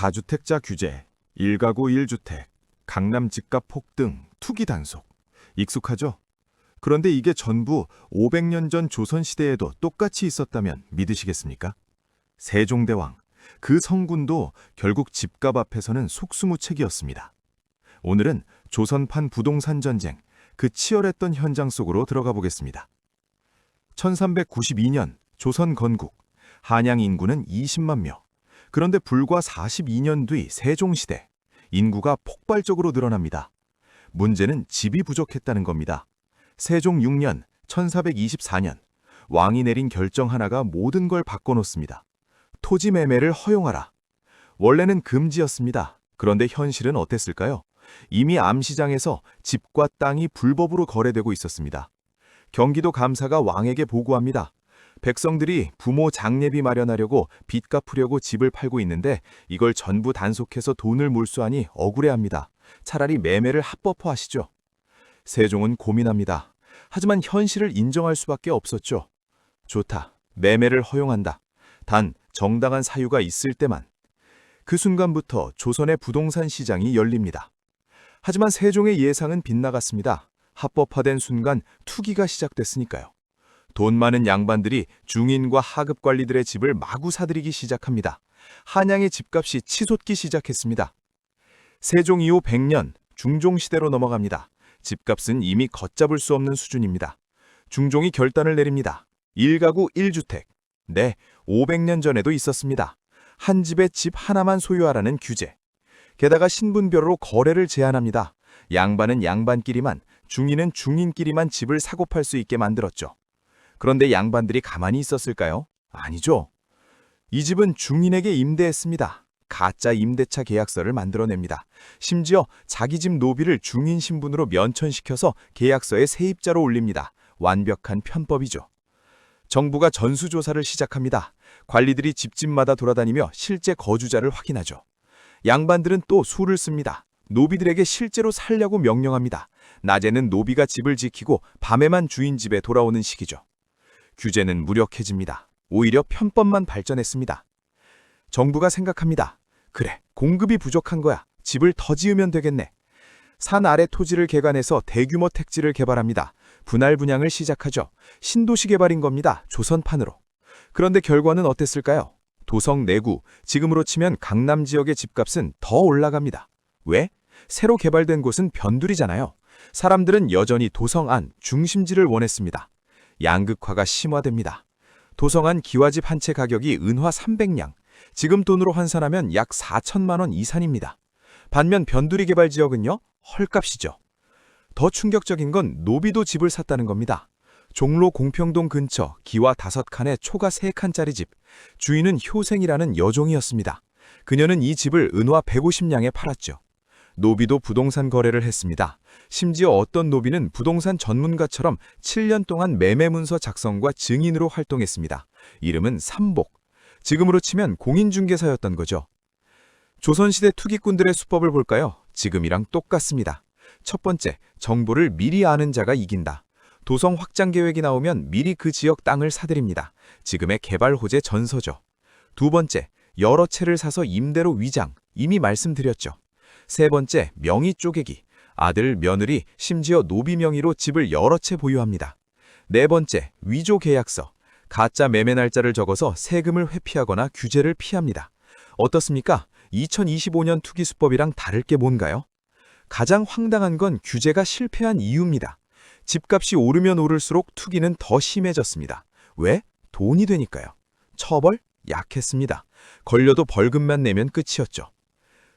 다주택자 규제, 1가구 1주택, 강남 집값 폭등, 투기 단속. 익숙하죠? 그런데 이게 전부 500년 전 조선시대에도 똑같이 있었다면 믿으시겠습니까? 세종대왕, 그 성군도 결국 집값 앞에서는 속수무책이었습니다. 오늘은 조선판 부동산 전쟁, 그 치열했던 현장 속으로 들어가 보겠습니다. 1392년 조선 건국, 한양 인구는 20만 명. 그런데 불과 42년 뒤 세종시대, 인구가 폭발적으로 늘어납니다. 문제는 집이 부족했다는 겁니다. 세종 6년, 1424년, 왕이 내린 결정 하나가 모든 걸 바꿔놓습니다. 토지 매매를 허용하라. 원래는 금지였습니다. 그런데 현실은 어땠을까요? 이미 암시장에서 집과 땅이 불법으로 거래되고 있었습니다. 경기도 감사가 왕에게 보고합니다. 백성들이 부모 장례비 마련하려고 빚 갚으려고 집을 팔고 있는데 이걸 전부 단속해서 돈을 몰수하니 억울해합니다. 차라리 매매를 합법화하시죠. 세종은 고민합니다. 하지만 현실을 인정할 수밖에 없었죠. 좋다. 매매를 허용한다. 단 정당한 사유가 있을 때만. 그 순간부터 조선의 부동산 시장이 열립니다. 하지만 세종의 예상은 빗나갔습니다. 합법화된 순간 투기가 시작됐으니까요. 돈 많은 양반들이 중인과 하급 관리들의 집을 마구 사들이기 시작합니다. 한양의 집값이 치솟기 시작했습니다. 세종 이후 100년, 중종시대로 넘어갑니다. 집값은 이미 걷잡을 수 없는 수준입니다. 중종이 결단을 내립니다. 1가구 1주택. 네, 500년 전에도 있었습니다. 한 집에 집 하나만 소유하라는 규제. 게다가 신분별로 거래를 제한합니다. 양반은 양반끼리만, 중인은 중인끼리만 집을 사고 팔 수 있게 만들었죠. 그런데 양반들이 가만히 있었을까요? 아니죠. 이 집은 중인에게 임대했습니다. 가짜 임대차 계약서를 만들어냅니다. 심지어 자기 집 노비를 중인 신분으로 면천시켜서 계약서에 세입자로 올립니다. 완벽한 편법이죠. 정부가 전수조사를 시작합니다. 관리들이 집집마다 돌아다니며 실제 거주자를 확인하죠. 양반들은 또 수를 씁니다. 노비들에게 실제로 살려고 명령합니다. 낮에는 노비가 집을 지키고 밤에만 주인 집에 돌아오는 시기죠. 규제는 무력해집니다. 오히려 편법만 발전했습니다. 정부가 생각합니다. 그래, 공급이 부족한 거야. 집을 더 지으면 되겠네. 산 아래 토지를 개간해서 대규모 택지를 개발합니다. 분할 분양을 시작하죠. 신도시 개발인 겁니다. 조선판으로. 그런데 결과는 어땠을까요? 도성 내구, 지금으로 치면 강남 지역의 집값은 더 올라갑니다. 왜? 새로 개발된 곳은 변두리잖아요. 사람들은 여전히 도성 안, 중심지를 원했습니다. 양극화가 심화됩니다. 도성 안 기와집 한 채 가격이 은화 300냥, 지금 돈으로 환산하면 약 4천만 원 이상입니다. 반면 변두리 개발 지역은요, 헐값이죠. 더 충격적인 건 노비도 집을 샀다는 겁니다. 종로 공평동 근처 기와 5칸에 초가 3칸짜리 집. 주인은 효생이라는 여종이었습니다. 그녀는 이 집을 은화 150냥에 팔았죠. 노비도 부동산 거래를 했습니다. 심지어 어떤 노비는 부동산 전문가처럼 7년 동안 매매 문서 작성과 증인으로 활동했습니다. 이름은 삼복. 지금으로 치면 공인중개사였던 거죠. 조선시대 투기꾼들의 수법을 볼까요? 지금이랑 똑같습니다. 첫 번째, 정보를 미리 아는 자가 이긴다. 도성 확장 계획이 나오면 미리 그 지역 땅을 사들입니다. 지금의 개발 호재 전서죠. 두 번째, 여러 채를 사서 임대로 위장. 이미 말씀드렸죠. 세 번째, 명의 쪼개기. 아들, 며느리, 심지어 노비 명의로 집을 여러 채 보유합니다. 네 번째, 위조 계약서. 가짜 매매 날짜를 적어서 세금을 회피하거나 규제를 피합니다. 어떻습니까? 2025년 투기 수법이랑 다를 게 뭔가요? 가장 황당한 건 규제가 실패한 이유입니다. 집값이 오르면 오를수록 투기는 더 심해졌습니다. 왜? 돈이 되니까요. 처벌? 약했습니다. 걸려도 벌금만 내면 끝이었죠.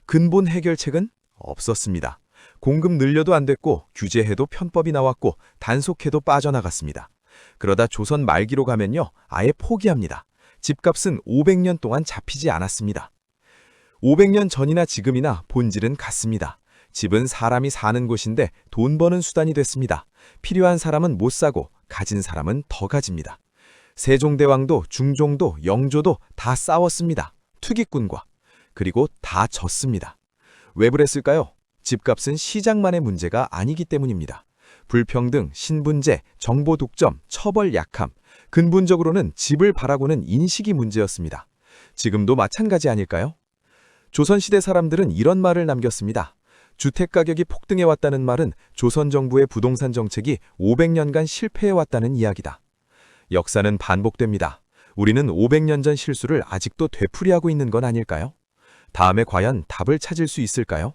근본 해결책은 없었습니다. 공급 늘려도 안 됐고 규제해도 편법이 나왔고 단속해도 빠져나갔습니다. 그러다 조선 말기로 가면요, 아예 포기합니다. 집값은 500년 동안 잡히지 않았습니다. 500년 전이나 지금이나 본질은 같습니다. 집은 사람이 사는 곳인데 돈 버는 수단이 됐습니다. 필요한 사람은 못 사고 가진 사람은 더 가집니다. 세종대왕도 중종도 영조도 다 싸웠습니다. 투기꾼과. 그리고 다 졌습니다. 왜 그랬을까요? 집값은 시장만의 문제가 아니기 때문입니다. 불평등, 신분제, 정보 독점, 처벌 약함, 근본적으로는 집을 바라고는 인식이 문제였습니다. 지금도 마찬가지 아닐까요? 조선시대 사람들은 이런 말을 남겼습니다. 주택가격이 폭등해왔다는 말은 조선 정부의 부동산 정책이 500년간 실패해왔다는 이야기다. 역사는 반복됩니다. 우리는 500년 전 실수를 아직도 되풀이하고 있는 건 아닐까요? 다음에 과연 답을 찾을 수 있을까요?